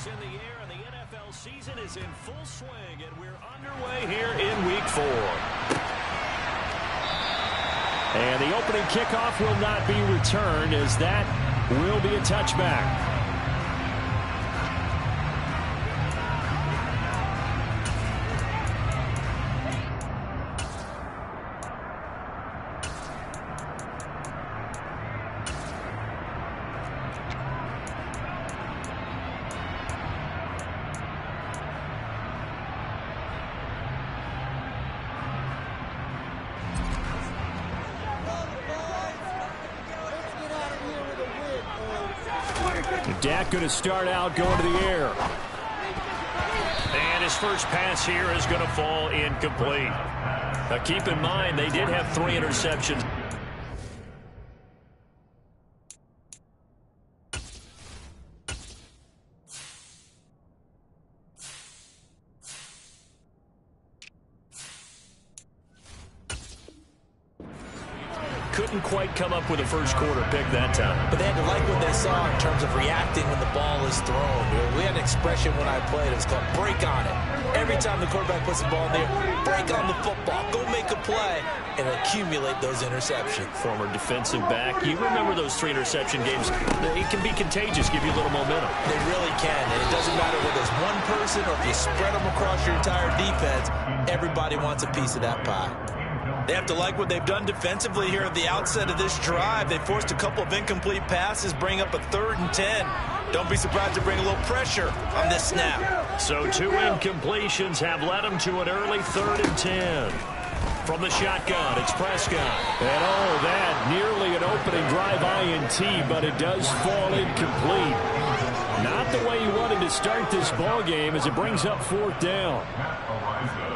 is in the air, and the NFL season is in full swing, and we're underway here in Week 4. And the opening kickoff will not be returned, as that will be a touchback. Dak going to start out going to the air. And his first pass here is going to fall incomplete. Now keep in mind, they did have 3 interceptions. Couldn't quite come up with a first quarter pick that time. But they had to like what they saw in terms of reacting when the ball is thrown. We had an expression when I played. It was called break on it. Every time the quarterback puts the ball in there, break on the football. Go make a play and accumulate those interceptions. Former defensive back. You remember those 3 interception games. It can be contagious, give you a little momentum. They really can. And it doesn't matter whether it's one person or if you spread them across your entire defense. Everybody wants a piece of that pie. They have to like what they've done defensively here at the outset of this drive. They forced a couple of incomplete passes, bring up a 3rd and 10. Don't be surprised to bring a little pressure on this snap. So 2 incompletions have led them to an early 3rd and 10. From the shotgun, it's Prescott. And that nearly an opening drive INT, but it does fall incomplete. Not the way you wanted to start this ball game as it brings up 4th down.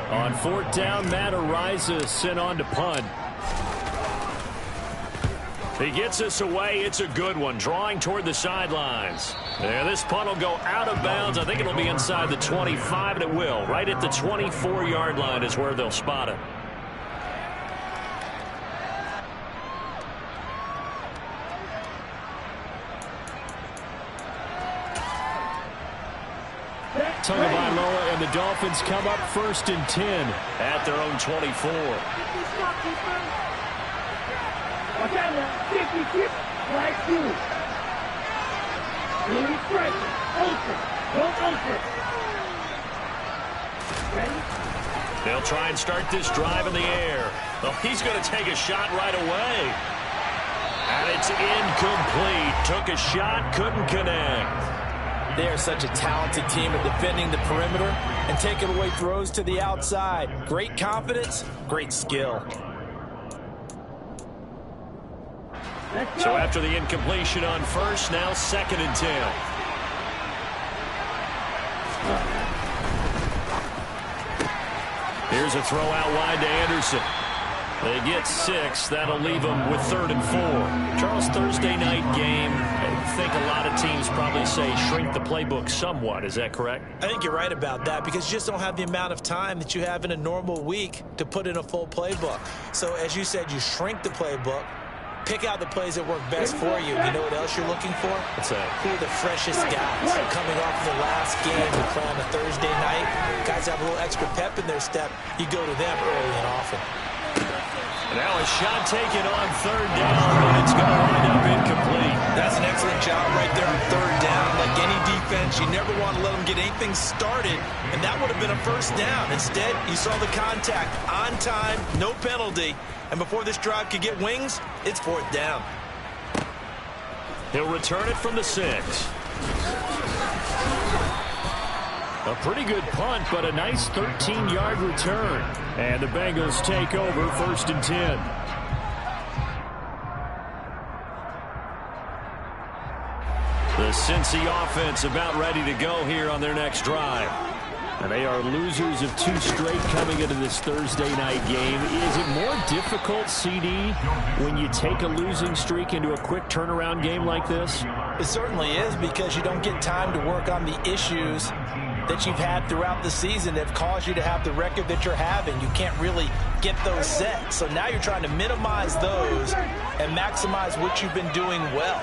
On 4th down, Matt Araiza sent on to punt. He gets us away. It's a good one. Drawing toward the sidelines. There, this punt will go out of bounds. I think it'll be inside the 25, and it will. Right at the 24-yard line is where they'll spot it. Tagovailoa and the Dolphins come up 1st and 10 at their own 24. They'll try and start this drive in the air. Oh, he's going to take a shot right away. And it's incomplete. Took a shot, couldn't connect. They are such a talented team at defending the perimeter and taking away throws to the outside. Great confidence, great skill. So after the incompletion on 1st, now 2nd and 10. Here's a throw out wide to Anderson. They get 6. That'll leave them with 3rd and 4. Charles, Thursday night game. I think a lot of teams probably say shrink the playbook somewhat. Is that correct? I think you're right about that because you just don't have the amount of time that you have in a normal week to put in a full playbook. So as you said, you shrink the playbook, pick out the plays that work best for you. You know what else you're looking for? What's that? Who are the freshest guys coming off the last game to play on a Thursday night? Guys have a little extra pep in their step. You go to them early and often. Now a shot taken on 3rd down, and it's going to wind up incomplete. That's an excellent job right there on 3rd down. Like any defense, you never want to let them get anything started, and that would have been a 1st down. Instead, you saw the contact on time, no penalty, and before this drive could get wings, it's 4th down. He'll return it from the 6. A pretty good punt, but a nice 13-yard return. And the Bengals take over 1st and 10. The Cincy offense about ready to go here on their next drive. And they are losers of 2 straight coming into this Thursday night game. Is it more difficult, CD, when you take a losing streak into a quick turnaround game like this? It certainly is, because you don't get time to work on the issues that you've had throughout the season that have caused you to have the record that you're having. You can't really get those set. So now you're trying to minimize those and maximize what you've been doing well.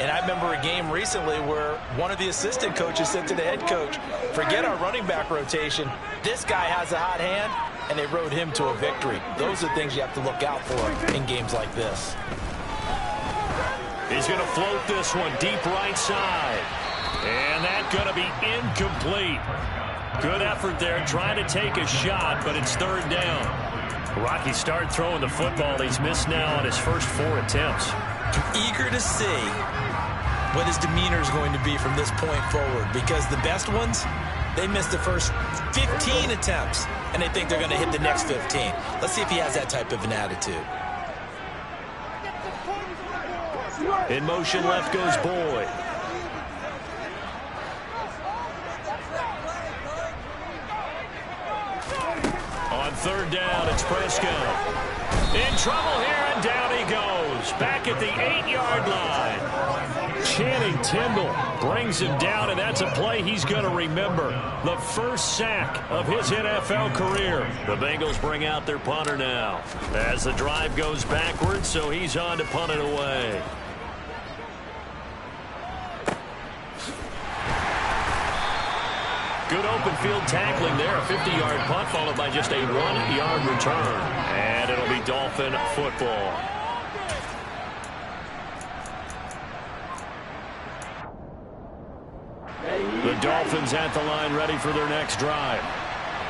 And I remember a game recently where one of the assistant coaches said to the head coach, forget our running back rotation. This guy has a hot hand, and they rode him to a victory. Those are things you have to look out for in games like this. He's going to float this one deep right side. And that's going to be incomplete. Good effort there trying to take a shot, but it's third down. Rocky started throwing the football. He's missed now on his first 4 attempts. Eager to see what his demeanor is going to be from this point forward, because the best ones, they missed the first 15 attempts, and they think they're going to hit the next 15. Let's see if he has that type of an attitude. In motion left goes Boyd. On third down, it's Prescott. In trouble here, and down he goes. Back at the 8-yard line. Channing Tindall brings him down, and that's a play he's going to remember. The first sack of his NFL career. The Bengals bring out their punter now as the drive goes backwards, so he's on to punt it away. Good open field tackling there. A 50-yard punt followed by just a 1-yard return. And it'll be Dolphin football. The Dolphins at the line ready for their next drive.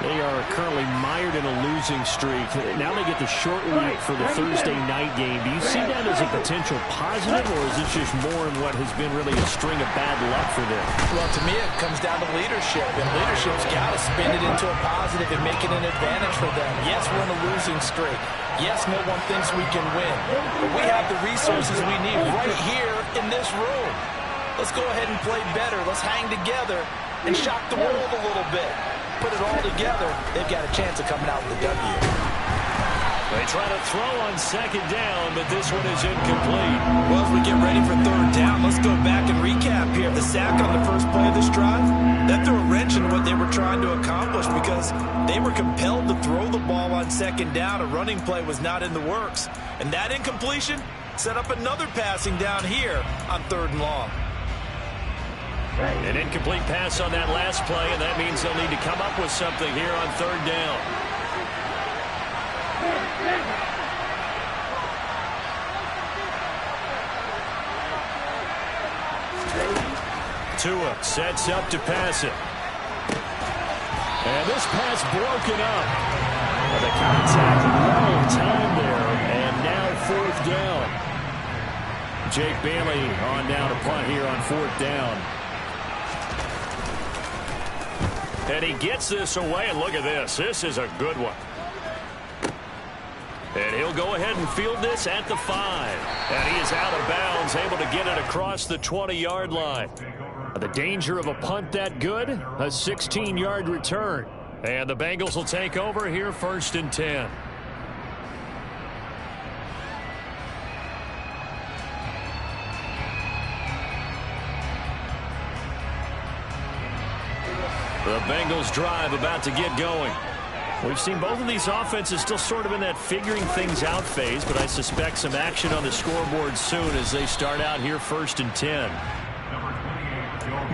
They are currently mired in a losing streak. Now they get the short week for the Thursday night game. Do you see that as a potential positive, or is it just more in what has been really a string of bad luck for them? Well, to me, it comes down to leadership, and leadership's got to spin it into a positive and make it an advantage for them. Yes, we're in a losing streak. Yes, no one thinks we can win, but we have the resources we need right here in this room. Let's go ahead and play better. Let's hang together and shock the world a little bit. Put it all together, they've got a chance of coming out with a W. They try to throw on second down, but this one is incomplete. Well, as we get ready for third down, let's go back and recap here. The sack on the first play of this drive, that threw a wrench in what they were trying to accomplish because they were compelled to throw the ball on second down. A running play was not in the works. And that incompletion set up another passing down here on third and long. An incomplete pass on that last play, and that means they'll need to come up with something here on third down. Tua sets up to pass it. And this pass broken up. The contact, long time there, and now fourth down. Jake Bailey on now to punt here on fourth down. And he gets this away, and look at this. This is a good one. And he'll go ahead and field this at the 5. And he is out of bounds, able to get it across the 20-yard line. The danger of a punt that good, a 16-yard return. And the Bengals will take over here first and 10. The Bengals drive about to get going. We've seen both of these offenses still sort of in that figuring things out phase, but I suspect some action on the scoreboard soon as they start out here first and 10.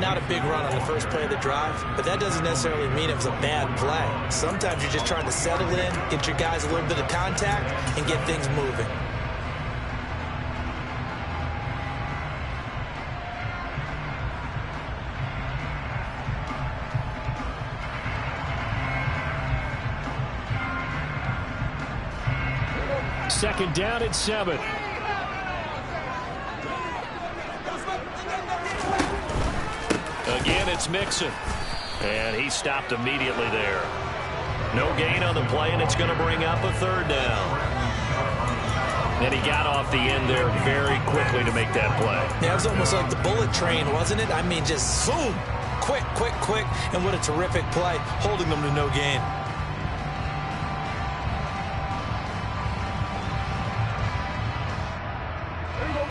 Not a big run on the first play of the drive, but that doesn't necessarily mean it was a bad play. Sometimes you're just trying to settle in, get your guys a little bit of contact, and get things moving. Second down at 7. Again, it's Mixon. And he stopped immediately there. No gain on the play, and it's going to bring up a third down. And he got off the end there very quickly to make that play. Yeah, it was almost like the bullet train, wasn't it? I mean, just zoom. Quick, quick, quick. And what a terrific play, holding them to no gain.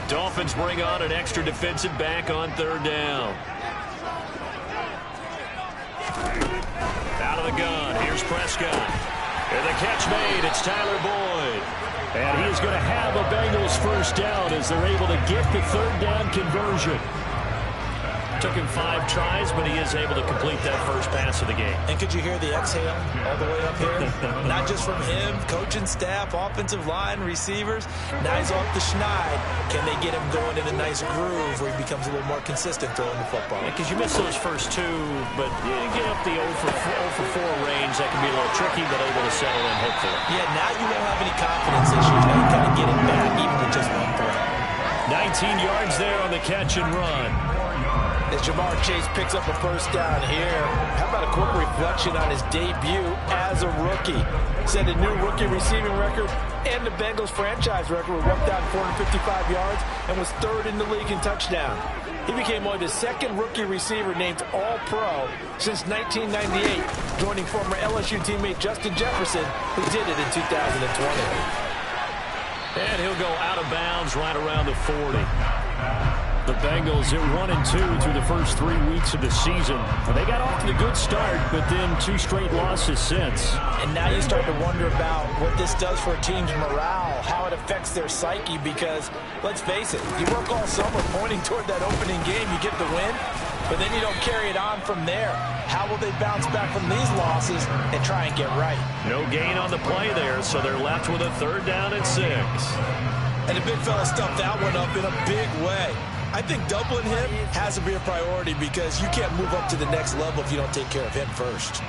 Dolphins bring on an extra defensive back on third down. Out of the gun, here's Prescott. And the catch made. It's Tyler Boyd. And he is going to have a Bengals first down as they're able to get the third down conversion. Took him 5 tries, but he is able to complete that first pass of the game. And could you hear the exhale all the way up here? Not just from him, coaching staff, offensive line, receivers. Now he's off the schneid. Can they get him going in a nice groove where he becomes a little more consistent throwing the football? Because you miss those first 2, but you get up the 0 for 4 range. That can be a little tricky, but able to settle in, hopefully. Yeah, now you won't have any confidence issues. Now you kind of get it back, even with just 1 throw. 19 yards there on the catch and run. As Ja'Marr Chase picks up a first down here, how about a quick reflection on his debut as a rookie? Set a new rookie receiving record and the Bengals franchise record with 1,455 yards and was 3rd in the league in touchdown. He became only the 2nd rookie receiver named All-Pro since 1998, joining former LSU teammate Justin Jefferson, who did it in 2020. And he'll go out of bounds right around the 40. The Bengals at 1-2 through the first 3 weeks of the season. They got off to a good start, but then 2 straight losses since. And now you start to wonder about what this does for a team's morale, how it affects their psyche, because, let's face it, you work all summer pointing toward that opening game, you get the win, but then you don't carry it on from there. How will they bounce back from these losses and try and get right? No gain on the play there, so they're left with a 3rd down and 6. And the big fella stuffed that one up in a big way. I think doubling him has to be a priority because you can't move up to the next level if you don't take care of him first.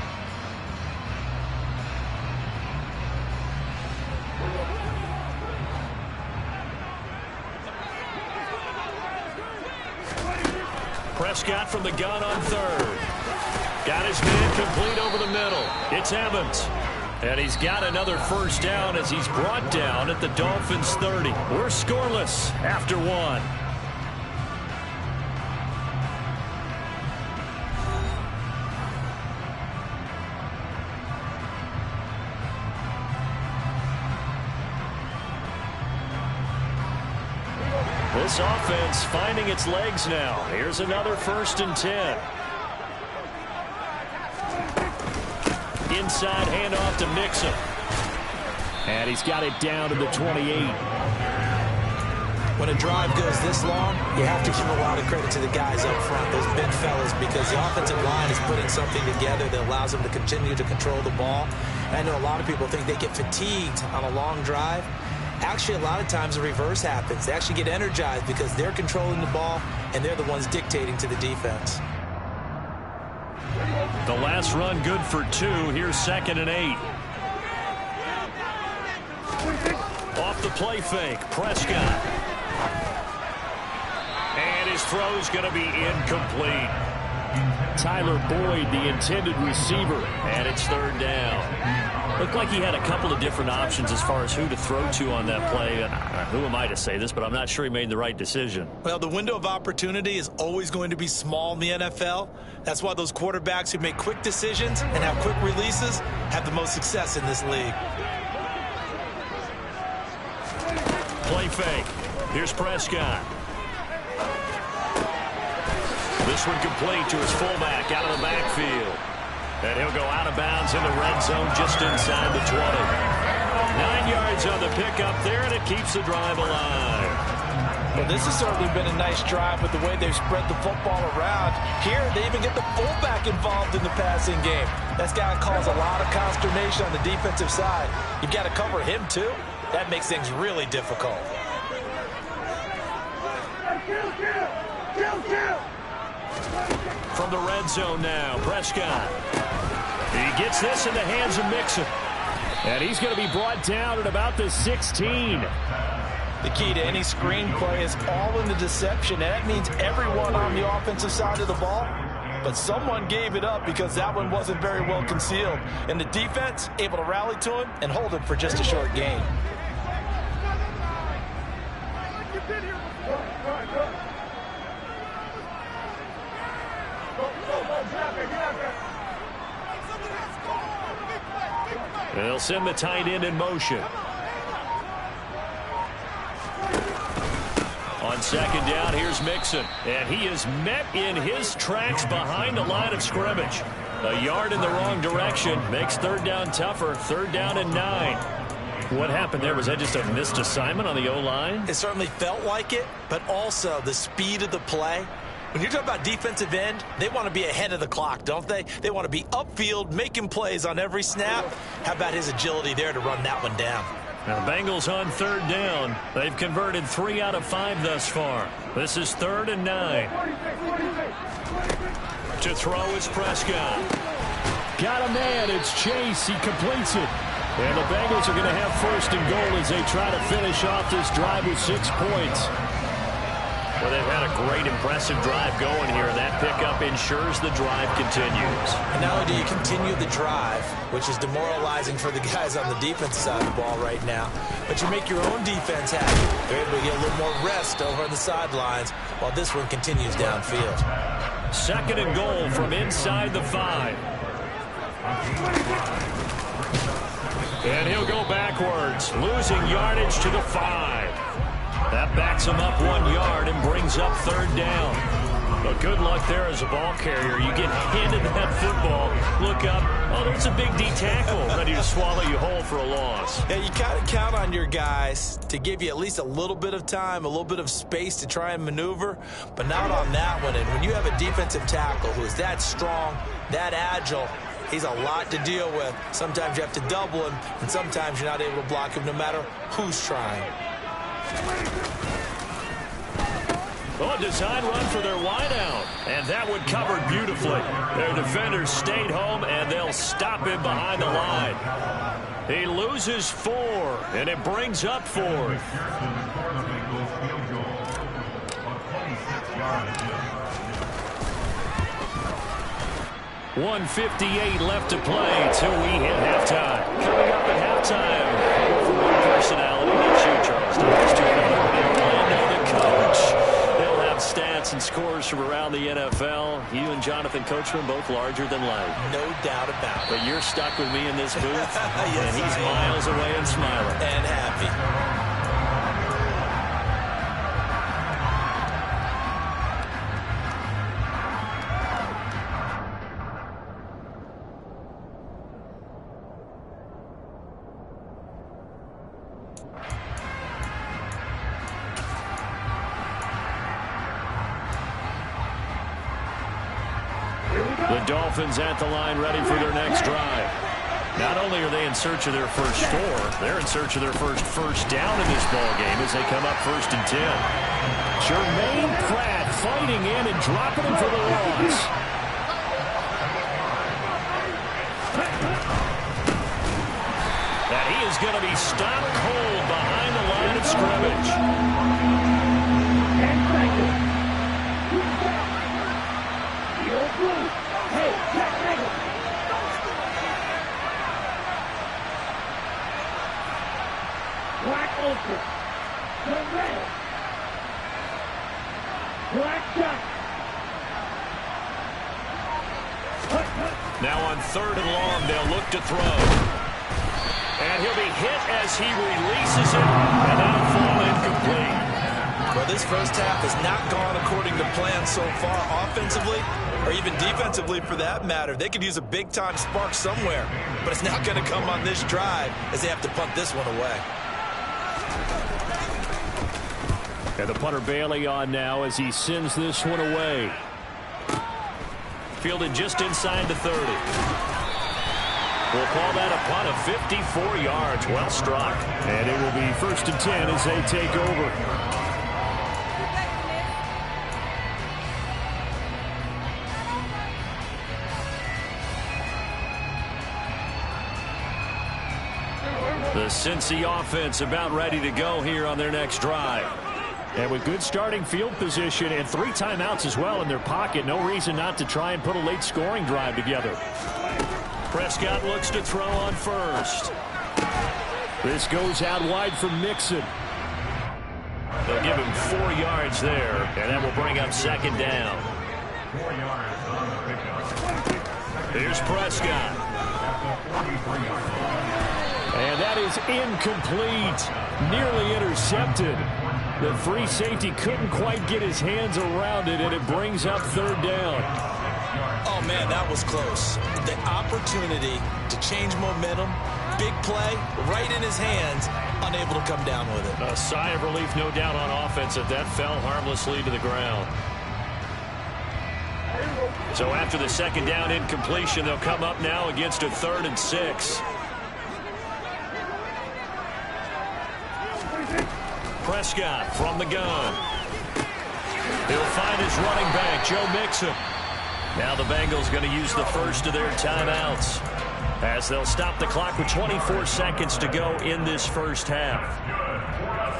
Prescott from the gun on 3rd. Got his man complete over the middle. It's Evans. And he's got another first down as he's brought down at the Dolphins' 30. We're scoreless after 1. This offense finding its legs now. Here's another 1st and 10. Inside handoff to Mixon. And he's got it down to the 28. When a drive goes this long, you have to give a lot of credit to the guys up front, those big fellas, because the offensive line is putting something together that allows them to continue to control the ball. And I know a lot of people think they get fatigued on a long drive. Actually, a lot of times the reverse happens. They actually get energized because they're controlling the ball and they're the ones dictating to the defense. The last run good for 2. Here's 2nd and 8. Off the play fake, Prescott. And his throw's going to be incomplete. Tyler Boyd, the intended receiver, and it's 3rd down. Looked like he had a couple of different options as far as who to throw to on that play. Who am I to say this, but I'm not sure he made the right decision. Well, the window of opportunity is always going to be small in the NFL. That's why those quarterbacks who make quick decisions and have quick releases have the most success in this league. Play fake. Here's Prescott. This one complete to his fullback out of the backfield. And he'll go out of bounds in the red zone just inside the 20. 9 yards on the pickup there, and it keeps the drive alive. Well, this has certainly been a nice drive with the way they've spread the football around. Here, they even get the fullback involved in the passing game. That's got to cause a lot of consternation on the defensive side. You've got to cover him, too. That makes things really difficult. From the red zone now, Prescott. He gets this in the hands of Mixon. And he's going to be brought down at about the 16. The key to any screenplay is all in the deception, and that means everyone on the offensive side of the ball. But someone gave it up because that one wasn't very well concealed. And the defense able to rally to him and hold him for just a short gain. They'll send the tight end in motion. On 2nd down, here's Mixon. And he is met in his tracks behind the line of scrimmage. A yard in the wrong direction makes third down tougher. 3rd down and 9. What happened there? Was that just a missed assignment on the O-line? It certainly felt like it, but also the speed of the play. When you're talking about defensive end, they want to be ahead of the clock, don't they? They want to be upfield, making plays on every snap. How about his agility there to run that one down? Now the Bengals on 3rd down. They've converted 3 out of 5 thus far. This is 3rd and 9. To throw is Prescott. Got a man. It's Chase. He completes it. And the Bengals are going to have 1st and goal as they try to finish off this drive with 6 points. Well, they've had a great, impressive drive going here, and that pickup ensures the drive continues. And not only do you continue the drive, which is demoralizing for the guys on the defensive side of the ball right now, but you make your own defense happy. They're able to get a little more rest over on the sidelines while this one continues downfield. 2nd and goal from inside the 5. And he'll go backwards, losing yardage to the 5. That backs him up 1 yard and brings up 3rd down. But good luck there as a ball carrier. You get handed that football, look up, oh, there's a Big D tackle ready to swallow you whole for a loss. Yeah, you kind of count on your guys to give you at least a little bit of time, a little bit of space to try and maneuver, but not on that one. And when you have a defensive tackle who is that strong, that agile, he's a lot to deal with. Sometimes you have to double him, and sometimes you're not able to block him no matter who's trying. Oh, a design run for their wideout. And that one covered beautifully. Their defenders stayed home, and they'll stop him behind the line. He loses 4, and it brings up 4th. .158 left to play till we hit halftime. Coming up at halftime, from one personality, that's you, Charles Davis, to another, Orlando, the coach. They'll have stats and scores from around the NFL. You and Jonathan Coachman, both larger than life. No doubt about it. But you're stuck with me in this booth, yes, and he's miles away and smiling. And happy. The Dolphins at the line ready for their next drive. Not only are they in search of their first score, they're in search of their first down in this ball game as they come up 1st and 10. Jermaine Pratt fighting in and dropping him for the loss. That he is going to be stopped cold behind the line of scrimmage. 10 seconds. You're blue. Hey, check negative. Black ultra. Turn red. Black shot. Now on 3rd and long, they'll look to throw. And he'll be hit as he releases it, and that'll fall incomplete. Well, this first half has not gone according to plan so far offensively, or even defensively for that matter. They could use a big-time spark somewhere, but it's not going to come on this drive as they have to punt this one away. And the punter Bailey on now as he sends this one away. Fielded just inside the 30. We'll call that a punt of 54 yards. Well struck. And it will be 1st and 10 as they take over. The Cincy offense about ready to go here on their next drive. And with good starting field position and 3 timeouts as well in their pocket, no reason not to try and put a late scoring drive together. Prescott looks to throw on 1st. This goes out wide for Mixon. They'll give him 4 yards there, and that will bring up 2nd down. Here's Prescott. And that is incomplete. Nearly intercepted. The free safety couldn't quite get his hands around it, and it brings up 3rd down. Oh, man, that was close. The opportunity to change momentum, big play, right in his hands, unable to come down with it. A sigh of relief, no doubt, on offense that fell harmlessly to the ground. So after the second down incompletion, they'll come up now against a 3rd and 6. Prescott from the gun. He'll find his running back, Joe Mixon. Now the Bengals going to use the first of their timeouts as they'll stop the clock with 24 seconds to go in this first half.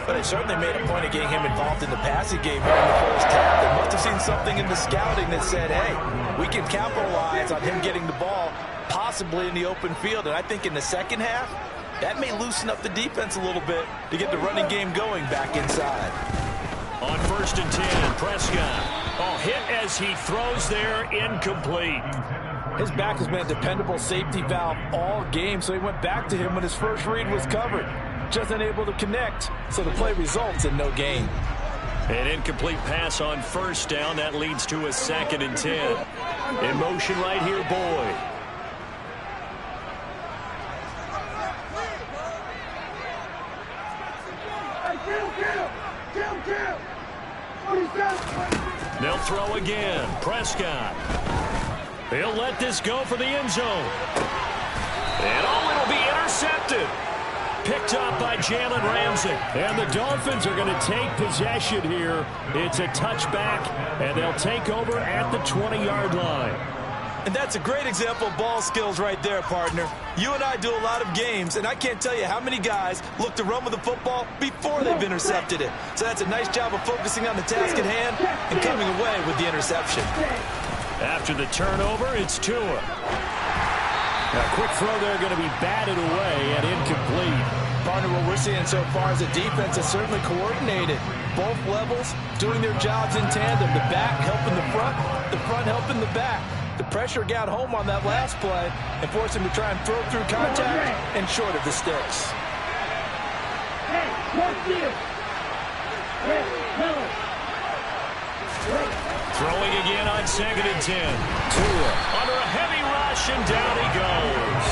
But they certainly made a point of getting him involved in the passing game here in the first half. They must have seen something in the scouting that said, hey, we can capitalize on him getting the ball possibly in the open field. And I think in the second half, that may loosen up the defense a little bit to get the running game going back inside. On 1st and 10, Prescott. Oh, hit as he throws there, incomplete. His back has been a dependable safety valve all game, so he went back to him when his first read was covered. Just unable to connect, so the play results in no gain. An incomplete pass on 1st down. That leads to a 2nd and 10. In motion right here, Boyd. They'll throw again. Prescott. He'll let this go for the end zone. And it'll be intercepted. Picked up by Jalen Ramsey. And the Dolphins are going to take possession here. It's a touchback, and they'll take over at the 20-yard line. And that's a great example of ball skills right there, partner. You and I do a lot of games, and I can't tell you how many guys look to run with the football before they've intercepted it. So that's a nice job of focusing on the task at hand and coming away with the interception. After the turnover, it's Tua. A quick throw there going to be batted away and incomplete. Partner, what we're seeing so far is a defense that's certainly coordinated. Both levels doing their jobs in tandem. The back helping the front helping the back. The pressure got home on that last play and forced him to try and throw through contact and short of the sticks. Throwing again on 2nd and 10. Tua under a heavy rush, and down he goes.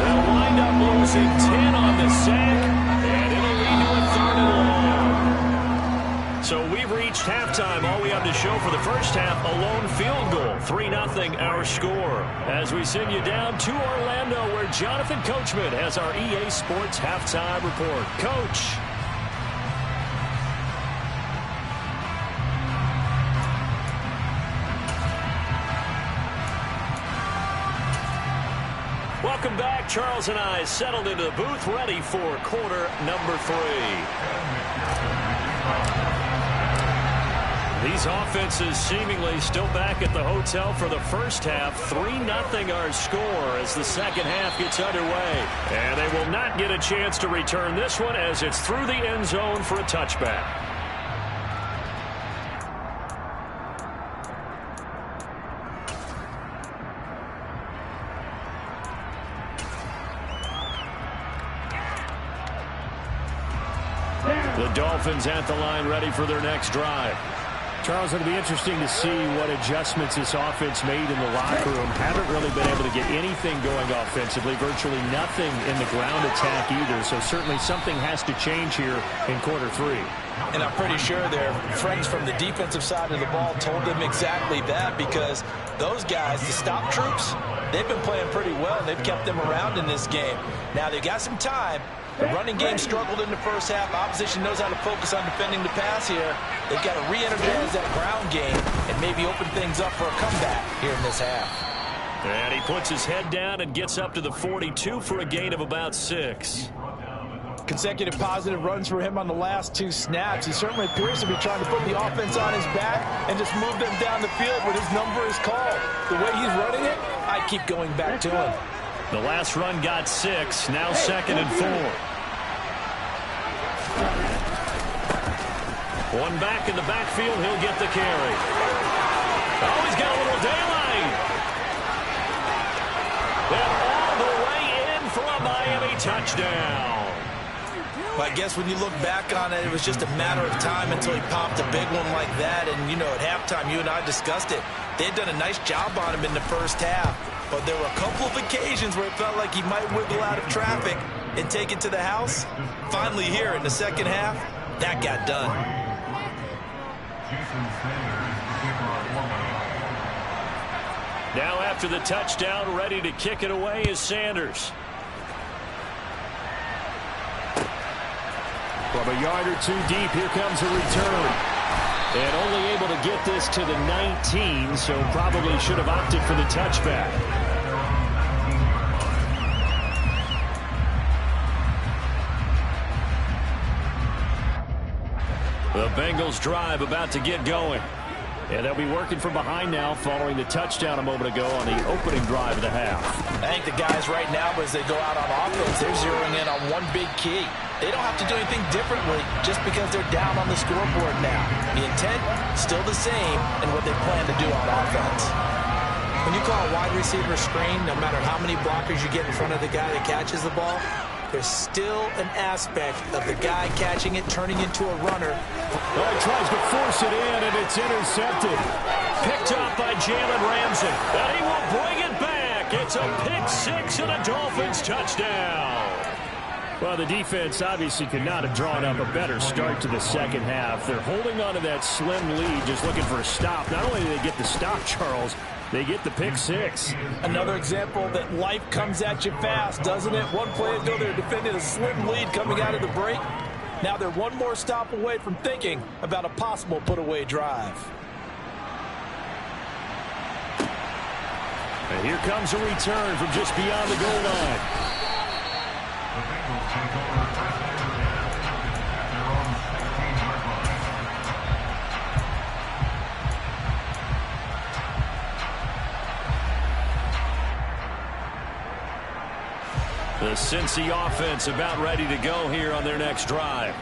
They'll wind up losing 10 on the sack, and it'll lead to a 3rd and long. So we've reached halftime. All we have to show for the first half, a lone field goal. 3-0 our score. As we send you down to Orlando, where Jonathan Coachman has our EA Sports halftime report. Coach. Welcome back. Charles and I settled into the booth, ready for quarter number 3. These offenses seemingly still back at the hotel for the first half. 3-0 our score as the second half gets underway. And they will not get a chance to return this one as it's through the end zone for a touchback. The Dolphins at the line, ready for their next drive. Charles, it'll be interesting to see what adjustments this offense made in the locker room. Haven't really been able to get anything going offensively, virtually nothing in the ground attack either. So certainly something has to change here in quarter 3. And I'm pretty sure their friends from the defensive side of the ball told them exactly that, because those guys, the stop troops, they've been playing pretty well. They've kept them around in this game. Now they got some time. The running game struggled in the first half. Opposition knows how to focus on defending the pass here. They've got to re-energize that ground game and maybe open things up for a comeback here in this half. And he puts his head down and gets up to the 42 for a gain of about 6. Consecutive positive runs for him on the last 2 snaps. He certainly appears to be trying to put the offense on his back and just move them down the field when his number is called. The way he's running it, I keep going back to him. The last run got 6, now 2nd and 4. One back in the backfield, he'll get the carry. Oh, he's got a little daylight. And all the way in for a Miami touchdown. I guess when you look back on it, it was just a matter of time until he popped a big one like that. And, you know, at halftime, you and I discussed it. They had done a nice job on him in the first half, but there were a couple of occasions where it felt like he might wiggle out of traffic and take it to the house. Finally here in the second half, that got done. Now after the touchdown, ready to kick it away is Sanders. From a yard or two deep, here comes a return. And only able to get this to the 19, so probably should have opted for the touchback. The Bengals drive about to get going. And they'll be working from behind now following the touchdown a moment ago on the opening drive of the half. I think the guys right now, as they go out on offense, they're zeroing in on one big key. They don't have to do anything differently just because they're down on the scoreboard now. The intent, still the same, and what they plan to do on offense. When you call a wide receiver screen, no matter how many blockers you get in front of the guy that catches the ball, there's still an aspect of the guy catching it turning into a runner. Oh, he tries to force it in, and it's intercepted. Picked up by Jalen Ramsey. And he will bring it back. It's a pick-6 and a Dolphins touchdown. Well, the defense obviously could not have drawn up a better start to the second half. They're holding on to that slim lead, just looking for a stop. Not only do they get the stop, Charles, they get the pick-6. Another example that life comes at you fast, doesn't it? One play ago, they're defending a slim lead coming out of the break. Now they're one more stop away from thinking about a possible put-away drive. And here comes a return from just beyond the goal line. The Cincy offense about ready to go here on their next drive.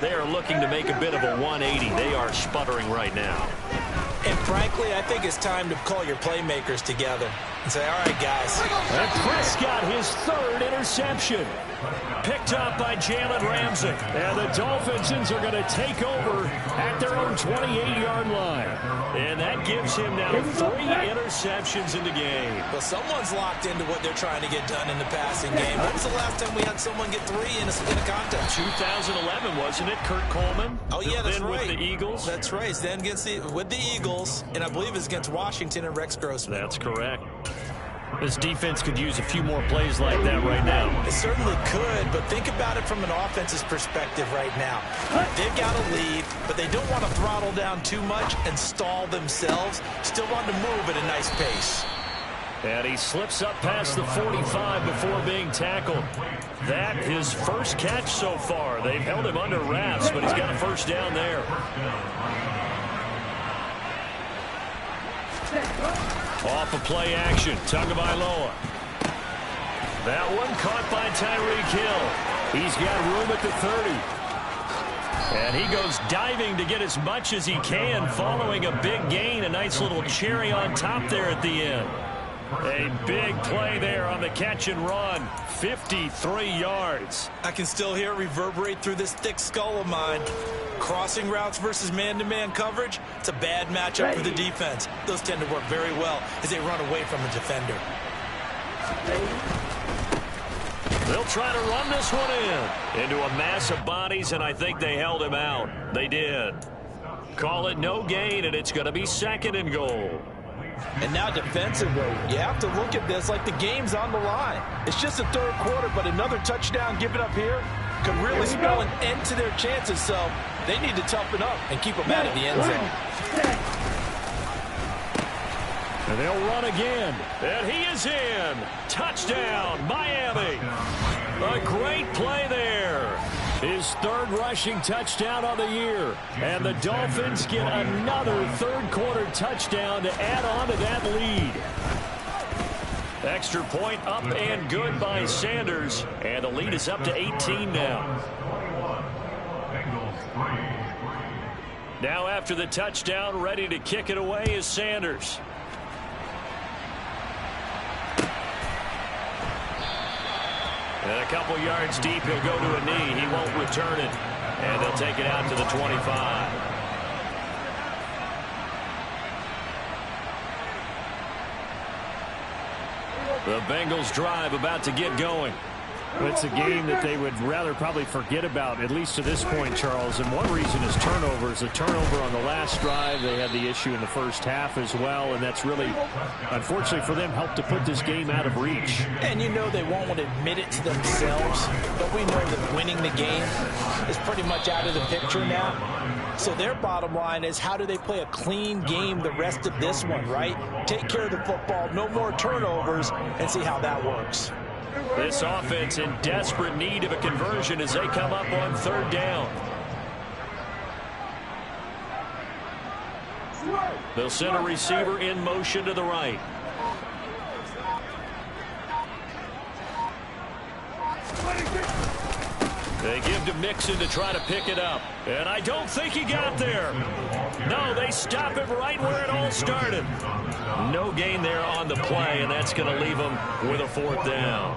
They are looking to make a bit of a 180. They are sputtering right now. And frankly, I think it's time to call your playmakers together and say, all right, guys. And Prescott, his third interception. Picked up by Jalen Ramsey. And the Dolphins are going to take over at their own 28-yard line. And that gives him now 3 interceptions in the game. Well, someone's locked into what they're trying to get done in the passing game. When was the last time we had someone get 3 in a contest? 2011, wasn't it? Kurt Coleman? Oh, yeah, that's then right. With the Eagles? That's right. Then with the Eagles, and I believe it's against Washington and Rex Grossman. That's correct. This defense could use a few more plays like that right now. It certainly could, but think about it from an offense's perspective right now. They've got a lead, but they don't want to throttle down too much and stall themselves. Still want to move at a nice pace. And he slips up past the 45 before being tackled. That his first catch so far. They've held him under wraps, but he's got a first down there. Off of play action, Tagovailoa. That one caught by Tyreek Hill. He's got room at the 30. And he goes diving to get as much as he can following a big gain. A nice little cherry on top there at the end. A big play there on the catch and run. 53 yards. I can still hear it reverberate through this thick skull of mine. Crossing routes versus man-to-man coverage, it's a bad matchup for the defense. Those tend to work very well as they run away from a defender. They'll try to run this one into a mass of bodies, and I think they held him out. They did. Call it no gain, and it's going to be 2nd and goal. And now defensively, you have to look at this like the game's on the line. It's just the third quarter, but another touchdown given up here could really spell an end to their chances, so they need to toughen up and keep them out of the end zone. And they'll run again. And he is in. Touchdown, Miami. A great play there. His third rushing touchdown on the year. And the Dolphins get another third-quarter touchdown to add on to that lead. Extra point up and good by Sanders. And the lead is up to 18 now. Now after the touchdown, ready to kick it away is Sanders. And a couple yards deep, he'll go to a knee. He won't return it. And they'll take it out to the 25. The Bengals drive about to get going. It's a game that they would rather probably forget about, at least to this point, Charles. And one reason is turnovers. A turnover on the last drive. They had the issue in the first half as well, and that's really, unfortunately for them, helped to put this game out of reach. And you know they won't admit it to themselves, but we know that winning the game is pretty much out of the picture now. So their bottom line is, how do they play a clean game the rest of this one, right? Take care of the football, no more turnovers, and see how that works. This offense in desperate need of a conversion as they come up on third down. They'll send a receiver in motion to the right. They give to Mixon to try to pick it up. And I don't think he got there. No, they stop him right where it all started. No gain there on the play, and that's going to leave them with a fourth down.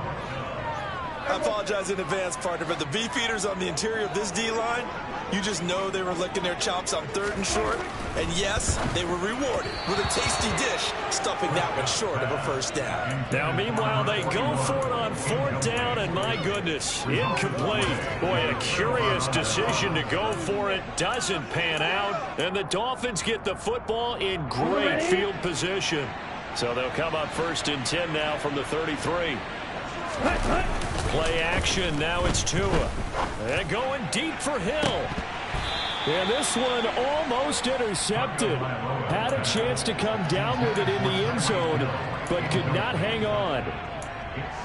I apologize in advance, partner, but the beefeaters on the interior of this D-line, you just know they were licking their chops on third and short. And yes, they were rewarded with a tasty dish, stuffing that one short of a first down. Now, meanwhile, they go for it on fourth down, and my goodness, incomplete. Boy, a curious decision to go for it. Doesn't pan out, and the Dolphins get the football in great field position. So they'll come up first and 10 now from the 33. Play action, now it's Tua. And going deep for Hill. And this one almost intercepted. Had a chance to come down with it in the end zone, but could not hang on.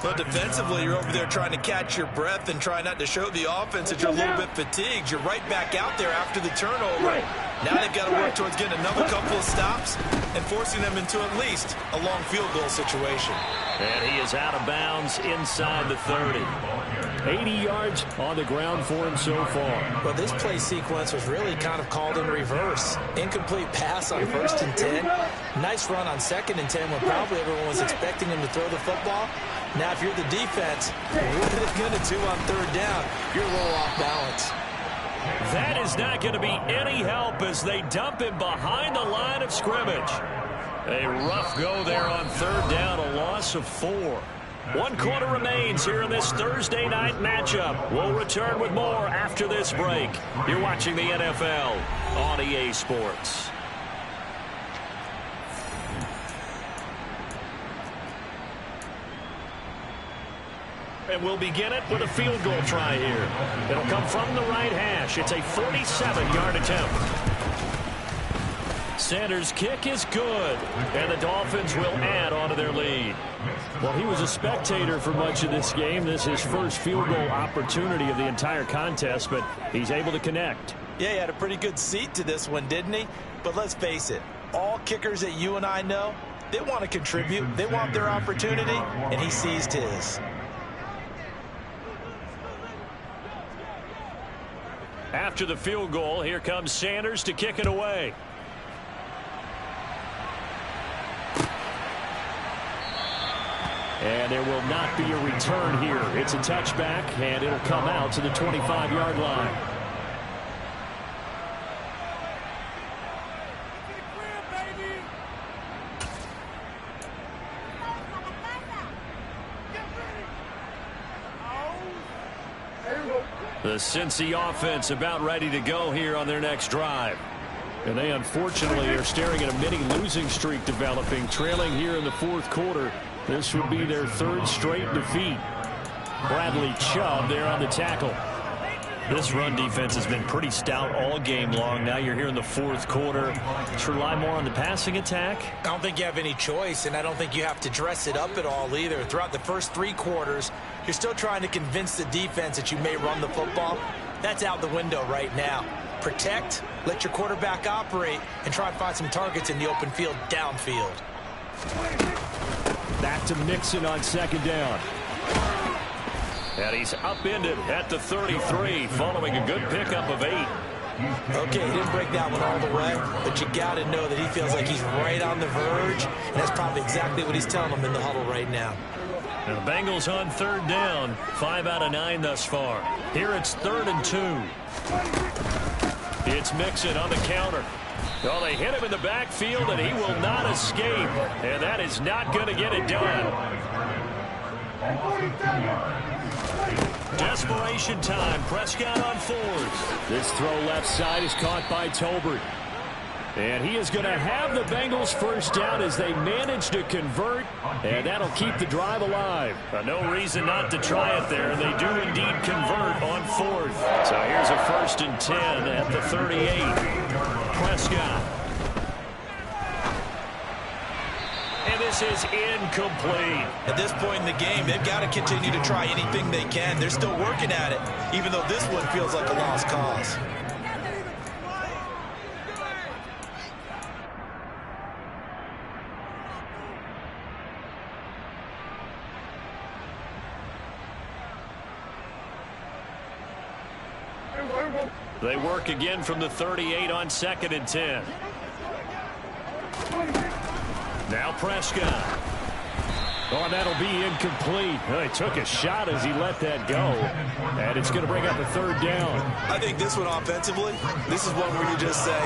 But defensively, you're over there trying to catch your breath and try not to show the offense that you're a little bit fatigued. You're right back out there after the turnover. Now they've got to work towards getting another couple of stops and forcing them into at least a long field goal situation. And he is out of bounds inside the 30. 80 yards on the ground for him so far. Well, this play sequence was really kind of called in reverse. Incomplete pass on first and 10. Nice run on second and 10 when probably everyone was expecting him to throw the football. Now, if you're the defense, what are they going to do on third down? You're a little off balance. That is not going to be any help as they dump him behind the line of scrimmage. A rough go there on third down, a loss of 4. 1 quarter remains here in this Thursday night matchup. We'll return with more after this break. You're watching the NFL on EA Sports. And we'll begin it with a field goal try here. It'll come from the right hash. It's a 47-yard attempt. Sanders' kick is good, and the Dolphins will add on to their lead. Well, he was a spectator for much of this game. This is his first field goal opportunity of the entire contest, but he's able to connect. Yeah, he had a pretty good seat to this one, didn't he? But let's face it, all kickers that you and I know, they want to contribute. They want their opportunity, and he seized his. After the field goal, here comes Sanders to kick it away. And there will not be a return here. It's a touchback, and it'll come out to the 25-yard line. The Cincy offense about ready to go here on their next drive. And they unfortunately are staring at a mini losing streak developing, trailing here in the fourth quarter. This would be their third straight defeat. Bradley Chubb there on the tackle. This run defense has been pretty stout all game long. Now you're here in the fourth quarter. Let's rely more on the passing attack. I don't think you have any choice, and I don't think you have to dress it up at all either. Throughout the first 3 quarters, you're still trying to convince the defense that you may run the football. That's out the window right now. Protect, let your quarterback operate, and try and find some targets in the open field downfield. Back to Mixon on second down. And he's upended at the 33 following a good pickup of 8. Okay, he didn't break that one all the way, but you got to know that he feels like he's right on the verge, and that's probably exactly what he's telling them in the huddle right now. And the Bengals on third down, 5 out of 9 thus far. Here it's 3rd and 2. It's Mixon on the counter. Well, they hit him in the backfield, and he will not escape. And that is not going to get it done. Desperation time. Prescott on fourth. This throw left side is caught by Tolbert. And he is going to have the Bengals first down as they manage to convert, and that'll keep the drive alive. No reason not to try it there, and they do indeed convert on fourth. So here's a 1st and 10 at the 38. Prescott. And this is incomplete. At this point in the game, they've got to continue to try anything they can. They're still working at it, even though this one feels like a lost cause. They work again from the 38 on 2nd and 10. Now Prescott. Oh, and that'll be incomplete. Oh, he took a shot as he let that go. And it's going to bring up a 3rd down. I think this one offensively, this is one where you just say,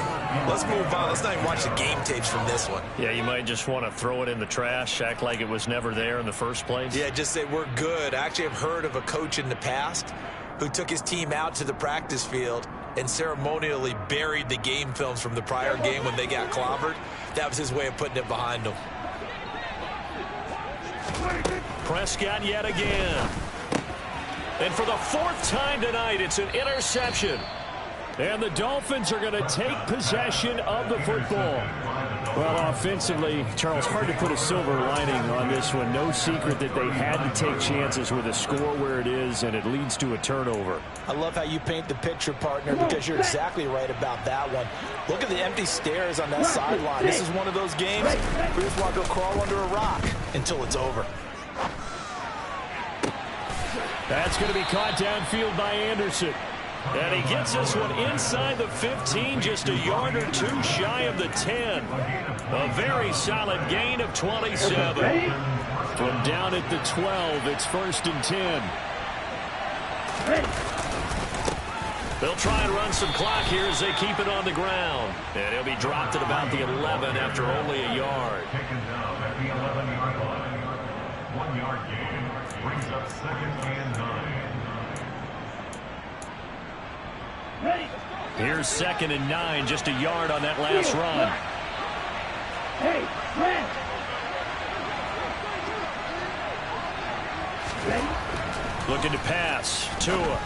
let's move on. Let's not even watch the game tapes from this one. Yeah, you might just want to throw it in the trash, act like it was never there in the first place. Yeah, just say we're good. I actually have heard of a coach in the past who took his team out to the practice field and ceremonially buried the game films from the prior game when they got clobbered. That was his way of putting it behind them. Prescott yet again. And for the 4th time tonight, it's an interception. And the Dolphins are going to take possession of the football. Well, offensively, Charles, hard to put a silver lining on this one. No secret that they had to take chances with a score where it is, and it leads to a turnover. I love how you paint the picture, partner, because you're exactly right about that one. Look at the empty stairs on that sideline. This is one of those games where you just want to go crawl under a rock until it's over. That's going to be caught downfield by Anderson. And he gets this one inside the 15, just a yard or 2 shy of the 10. A very solid gain of 27. From down at the 12, it's 1st and 10. They'll try and run some clock here as they keep it on the ground. And he'll be dropped at about the 11 after only a yard. Taken down at the 11-yard line. 1-yard gain brings up 2nd and 9. Here's 2nd and 9, just a yard on that last run. Hey, Looking to pass. Tua.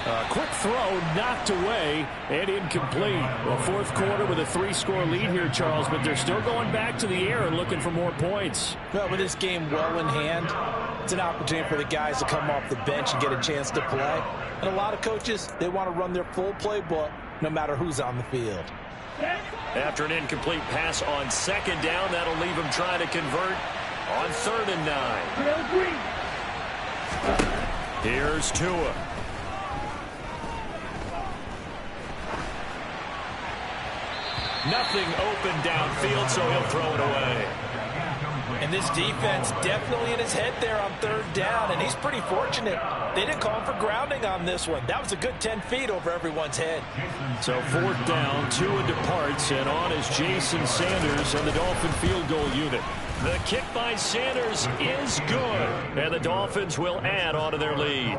A quick throw knocked away and incomplete. Well, 4th quarter with a 3-score lead here, Charles, but they're still going back to the air and looking for more points. Well, with this game well in hand, it's an opportunity for the guys to come off the bench and get a chance to play. And a lot of coaches, they want to run their full playbook no matter who's on the field. After an incomplete pass on 2nd down, that'll leave them trying to convert on 3rd and 9. Here's Tua. Nothing open downfield, so he'll throw it away. And this defense definitely in his head there on 3rd down, and he's pretty fortunate. They didn't call him for grounding on this one. That was a good 10 feet over everyone's head. So 4th down, Tua departs, and on is Jason Sanders and the Dolphin field goal unit. The kick by Sanders is good, and the Dolphins will add on to their lead.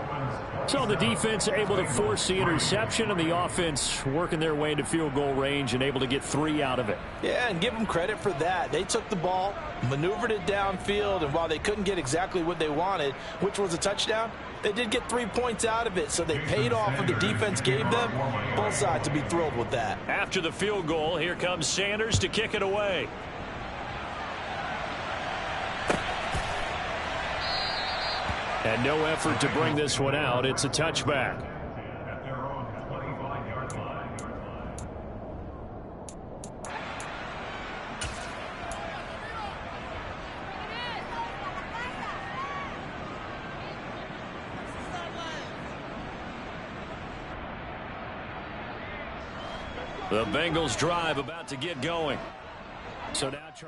So the defense able to force the interception, and the offense working their way into field goal range and able to get 3 out of it. Yeah, and give them credit for that. They took the ball, maneuvered it downfield, and while they couldn't get exactly what they wanted, which was a touchdown, they did get 3 points out of it, so they paid off what the defense gave them. Both sides to be thrilled with that. After the field goal, here comes Sanders to kick it away. And no effort to bring this one out. It's a touchback. At their own 25-yard line. The Bengals drive about to get going. So now